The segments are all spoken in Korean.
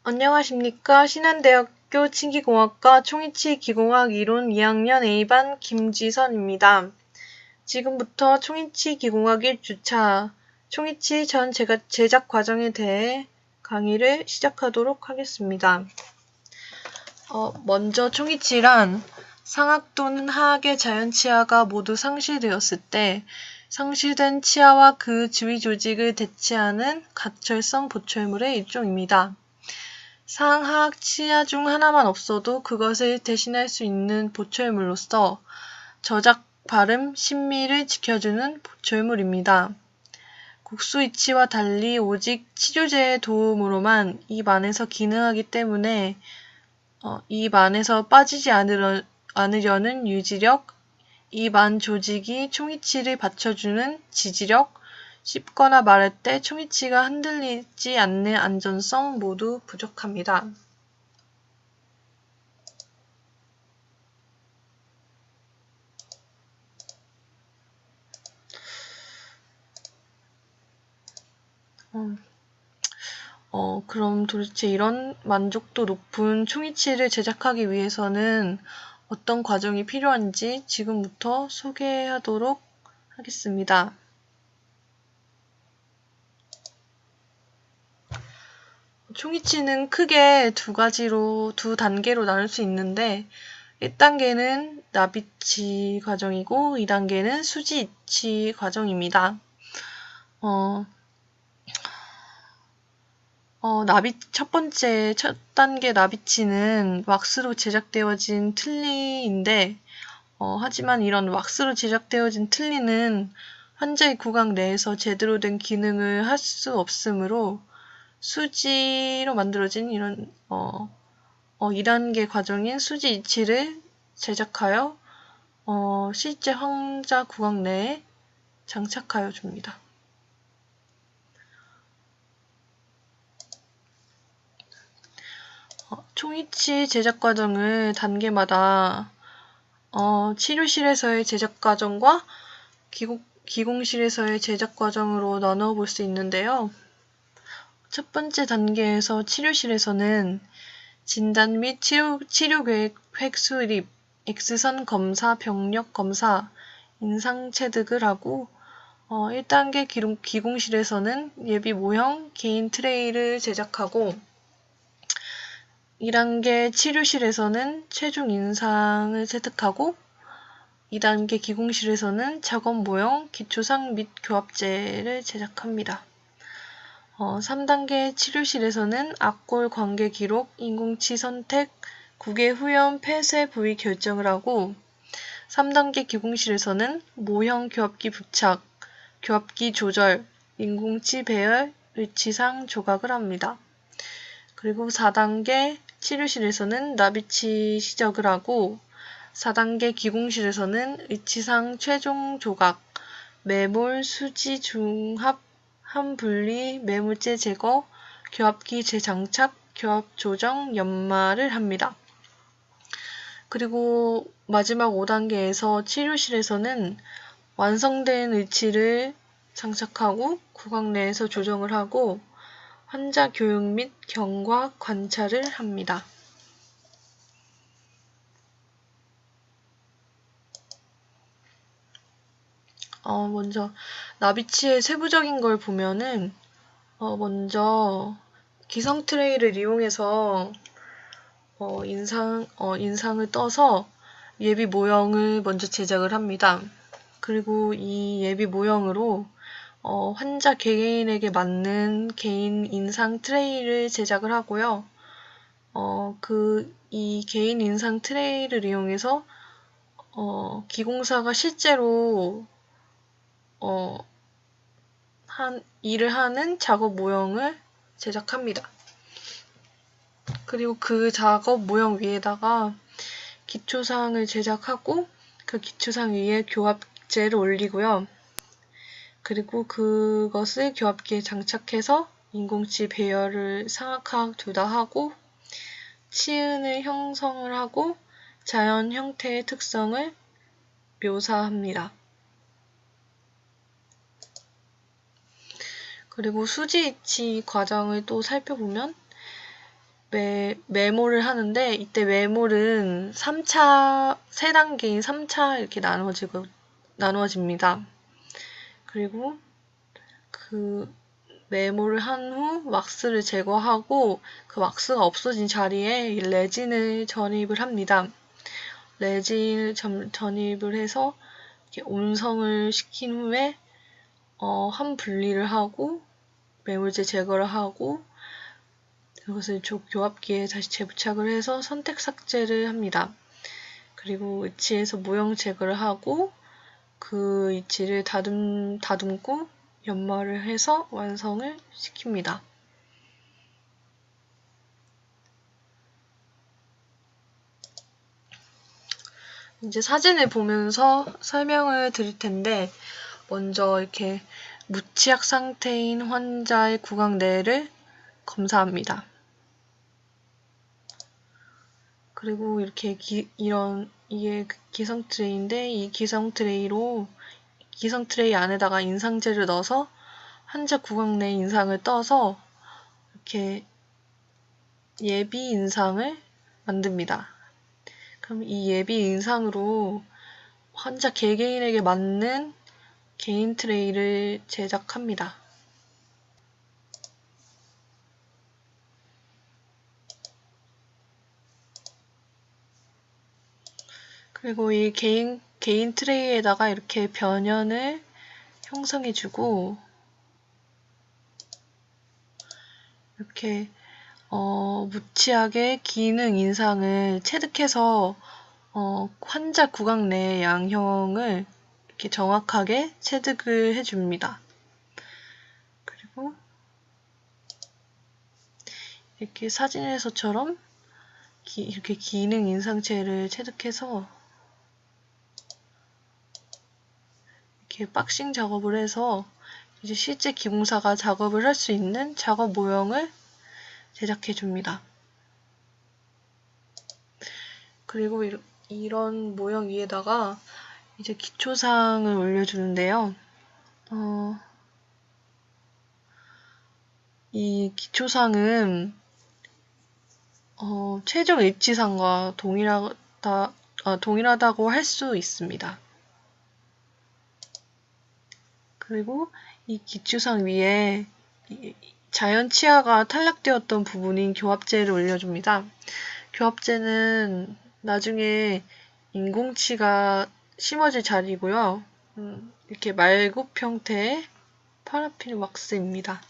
안녕하십니까. 신한대학교 층기공학과 총이치 기공학 이론 2학년 A반 김지선입니다. 지금부터 총이치 기공학 1주차 총이치 전 제작 과정에 대해 강의를 시작하도록 하겠습니다. 먼저 총이치란 상악 또는 하악의 자연 치아가 모두 상실되었을 때 상실된 치아와 그 주위 조직을 대체하는 각철성 보철물의 일종입니다. 상하악 치아 중 하나만 없어도 그것을 대신할 수 있는 보철물로서 저작, 발음, 신미를 지켜주는 보철물입니다. 국수이치와 달리 오직 치료제의 도움으로만 입 안에서 기능하기 때문에 입 안에서 빠지지 않으려는 유지력, 입 안 조직이 총이치를 받쳐주는 지지력, 씹거나 말할 때 총이치가 흔들리지 않는 안전성 모두 부족합니다. 그럼 도대체 이런 만족도 높은 총이치를 제작하기 위해서는 어떤 과정이 필요한지 지금부터 소개하도록 하겠습니다. 총이치는 크게 두 단계로 나눌 수 있는데 1단계는 납이치 과정이고 2단계는 수지이치 과정입니다. 첫 단계 납이치는 왁스로 제작되어진 틀니인데 하지만 이런 왁스로 제작되어진 틀니는 환자의 구강 내에서 제대로 된 기능을 할 수 없으므로 수지로 만들어진 이런 2단계 과정인 수지이치를 제작하여 실제 환자 구강 내에 장착하여 줍니다. 총이치 제작 과정을 단계마다 치료실에서의 제작 과정과 기공실에서의 제작 과정으로 나눠 볼 수 있는데요. 첫 번째 단계에서 치료실에서는 진단 및 치료 계획 수립, X선 검사, 병력 검사, 인상 체득을 하고 1단계 기공실에서는 예비 모형 개인 트레이를 제작하고 2단계 치료실에서는 최종 인상을 체득하고 2단계 기공실에서는 작업 모형, 기초상 및 교합제를 제작합니다. 3단계 치료실에서는 악골 관계 기록, 인공치 선택, 국외 후염 폐쇄 부위 결정을 하고 3단계 기공실에서는 모형 교합기 부착, 교합기 조절, 인공치 배열, 의치상 조각을 합니다. 그리고 4단계 치료실에서는 납이치 시작을 하고 4단계 기공실에서는 의치상 최종 조각, 매몰, 수지 중합, 함분리, 매물재 제거, 교합기 재장착, 교합 조정, 연마를 합니다. 그리고 마지막 5단계에서 치료실에서는 완성된 의치를 장착하고 구강 내에서 조정을 하고 환자 교육 및 경과 관찰을 합니다. 먼저 납이치의 세부적인 걸 보면은 먼저 기성 트레이를 이용해서 인상을 떠서 예비 모형을 먼저 제작을 합니다. 그리고 이 예비 모형으로 환자 개개인에게 맞는 개인 인상 트레이를 제작을 하고요. 이 개인 인상 트레이를 이용해서 기공사가 실제로 일을 하는 작업 모형을 제작합니다. 그리고 그 작업 모형 위에다가 기초상을 제작하고 그 기초상 위에 교합제를 올리고요. 그리고 그것을 교합기에 장착해서 인공치 배열을 상악하악 둘 다 하고 치은을 형성을 하고 자연 형태의 특성을 묘사합니다. 그리고 수지이치 과정을 또 살펴보면 메모를 하는데, 이때 메모는 3차, 3단계인 3차 이렇게 나누어집니다. 그리고 그 메모를 한 후 왁스를 제거하고 그 왁스가 없어진 자리에 레진을 전입을 합니다. 레진을 전입을 해서 이렇게 온성을 시킨 후에 한 분리를 하고 매물제 제거를 하고 그것을 교합기에 다시 재부착을 해서 선택 삭제를 합니다. 그리고 위치에서 모형 제거를 하고 그 위치를 다듬고 연마를 해서 완성을 시킵니다. 이제 사진을 보면서 설명을 드릴 텐데, 먼저 이렇게 무치약 상태인 환자의 구강 내를 검사합니다. 그리고 이렇게 이게 기성 트레이인데, 이 기성 트레이 안에다가 인상제를 넣어서 환자 구강 내 인상을 떠서 이렇게 예비 인상을 만듭니다. 그럼 이 예비 인상으로 환자 개개인에게 맞는 개인 트레이를 제작합니다. 그리고 이 개인 트레이에다가 이렇게 변연을 형성해주고 이렇게 무치하게 기능 인상을 체득해서 환자 구강 내 양형을 이렇게 정확하게 체득을 해줍니다. 그리고 이렇게 사진에서처럼 이렇게 기능 인상체를 체득해서 이렇게 박싱 작업을 해서 이제 실제 기공사가 작업을 할 수 있는 작업 모형을 제작해 줍니다. 그리고 이런 모형 위에다가 이제 기초사항을 올려주는데요. 이 기초사항은 최종 일치상과 동일하다고 할 수 있습니다. 그리고 이 기초상 위에 자연 치아가 탈락되었던 부분인 교합제를 올려줍니다. 교합제는 나중에 인공치가 심어질 자리고요. 이렇게 말굽 형태의 파라핀 왁스입니다.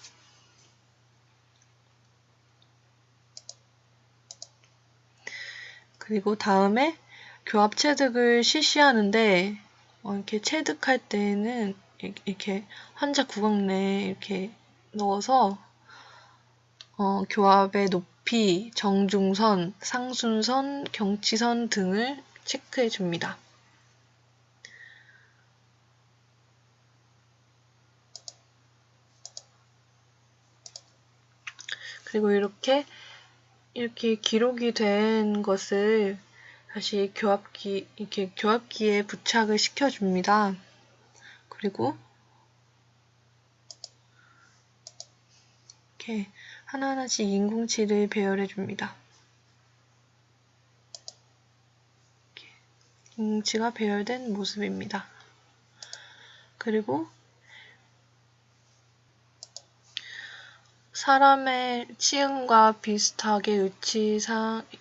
그리고 다음에 교합 체득을 실시하는데 이렇게 체득할 때는 이렇게 환자 구강 내에 이렇게 넣어서 교합의 높이, 정중선, 상순선, 경치선 등을 체크해 줍니다. 그리고 이렇게 기록이 된 것을 다시 교합기에 부착을 시켜줍니다. 그리고 이렇게 하나하나씩 인공치를 배열해줍니다. 인공치가 배열된 모습입니다. 그리고 사람의 치음과 비슷하게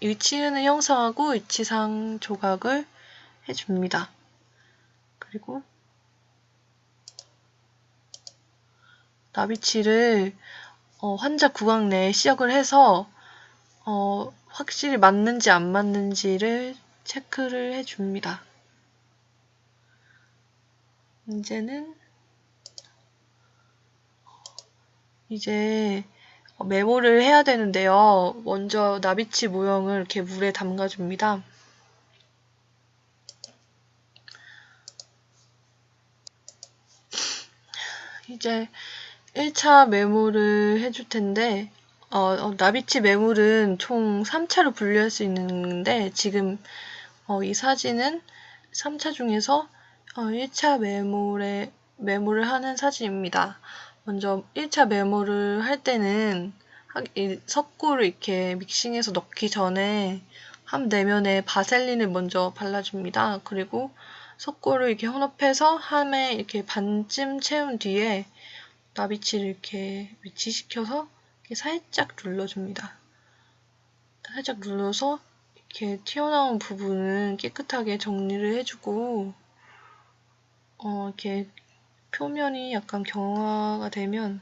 위치은을 형성하고 위치상 조각을 해줍니다. 그리고 나비치를 환자 구강 내에 시역을 해서 확실히 맞는지 안 맞는지를 체크를 해줍니다. 이제 메모를 해야 되는데요. 먼저 나비치 모형을 이렇게 물에 담가줍니다. 이제 1차 메모를 해줄 텐데 나비치 메모는 총 3차로 분류할 수 있는데 지금 이 사진은 3차 중에서 1차 메모를 하는 사진입니다. 먼저 1차 메모를 할 때는 이 석고를 이렇게 믹싱해서 넣기 전에 함 내면에 바셀린을 먼저 발라줍니다. 그리고 석고를 이렇게 혼합해서 함에 이렇게 반쯤 채운 뒤에 나비치를 이렇게 위치시켜서 이렇게 살짝 눌러줍니다. 살짝 눌러서 이렇게 튀어나온 부분은 깨끗하게 정리를 해주고 이렇게 표면이 약간 경화가 되면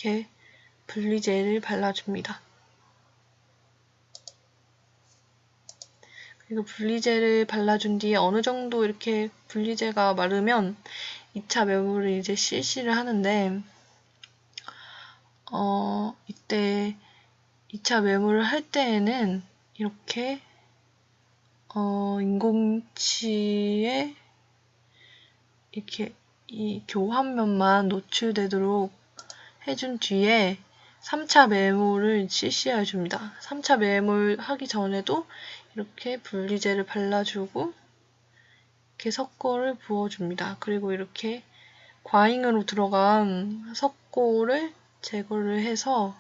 이렇게 분리젤을 발라줍니다. 그리고 분리젤을 발라준 뒤에 어느 정도 이렇게 분리젤가 마르면 2차 매물을 이제 실시를 하는데 이때 2차 매물을 할 때에는 이렇게 인공치에 이렇게 이 교환면만 노출되도록 해준 뒤에 3차 매몰을 실시해 줍니다. 3차 매몰 하기 전에도 이렇게 분리젤을 발라주고 이렇게 석고를 부어줍니다. 그리고 이렇게 과잉으로 들어간 석고를 제거를 해서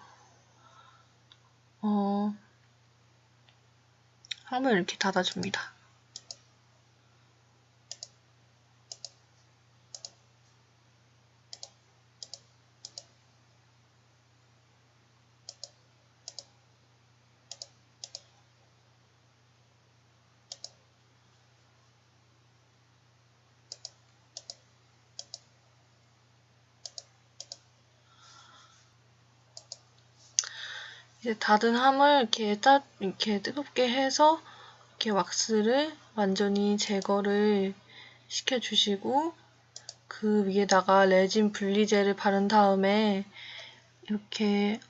함을 이렇게 닫아줍니다. 이제 닫은 함을 이렇게 뜨겁게 해서 이렇게 왁스를 완전히 제거를 시켜주시고 그 위에다가 레진 분리젤을 바른 다음에 이렇게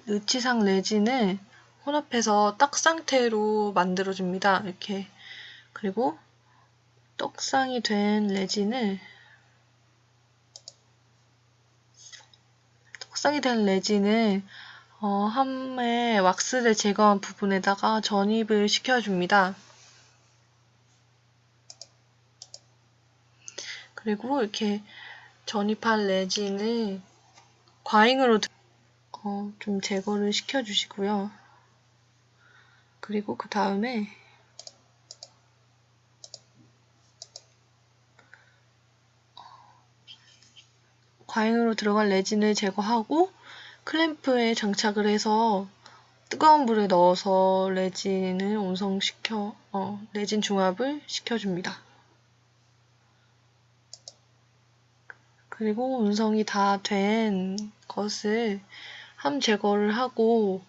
의치상 레진을 혼합해서 떡 상태로 만들어줍니다. 이렇게 그리고 떡상이 된 레진을 함에 왁스를 제거한 부분에다가 전입을 시켜줍니다. 그리고 이렇게 전입한 레진을 과잉으로 좀 제거를 시켜주시고요. 그리고 그 다음에 과잉으로 들어간 레진을 제거하고 클램프에 장착을 해서 뜨거운 물에 넣어서 레진을 레진 중합을 시켜줍니다. 그리고 운성이 다 된 것을 함 제거를 하고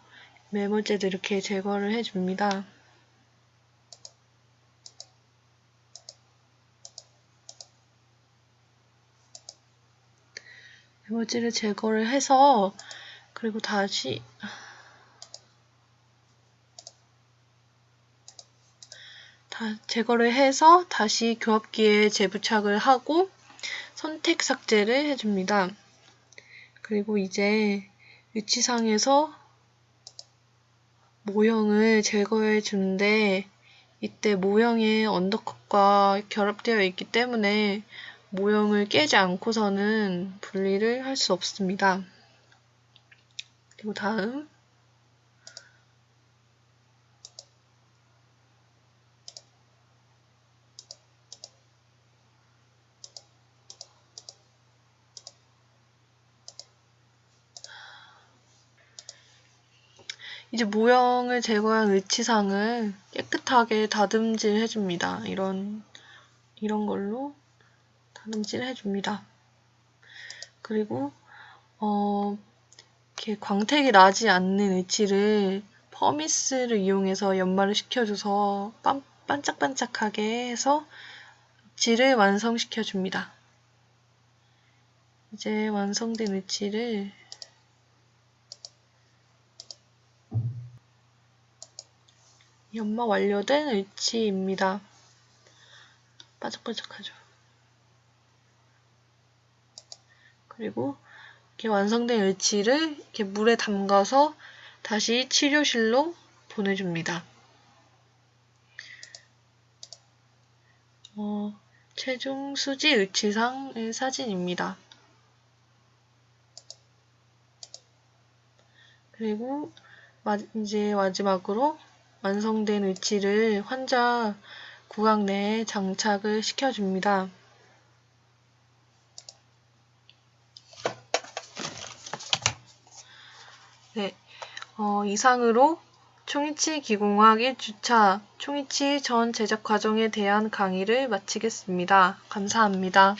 매몰제도 이렇게 제거를 해줍니다. 매몰제를 제거를 해서 그리고 다시 제거를 해서 다시 교합기에 재부착을 하고 선택 삭제를 해줍니다. 그리고 이제 위치상에서 모형을 제거해 주는데 이때 모형에 언더컷과 결합되어 있기 때문에 모형을 깨지 않고서는 분리를 할 수 없습니다. 그리고 다음 이제 모형을 제거한 의치상을 깨끗하게 다듬질 해줍니다. 이런 걸로 다듬질 해줍니다. 그리고 이렇게 광택이 나지 않는 의치를 퍼미스를 이용해서 연마를 시켜줘서 반짝반짝하게 해서 의치를 완성시켜줍니다. 이제 완성된 의치를 연마 완료된 의치입니다. 반짝반짝하죠. 그리고 이렇게 완성된 의치를 이렇게 물에 담가서 다시 치료실로 보내줍니다. 체중 수지 의치상의 사진입니다. 그리고 이제 마지막으로 완성된 의치를 환자 구강 내에 장착을 시켜줍니다. 네, 이상으로 총이치 기공학 1주차 총이치 전 제작 과정에 대한 강의를 마치겠습니다. 감사합니다.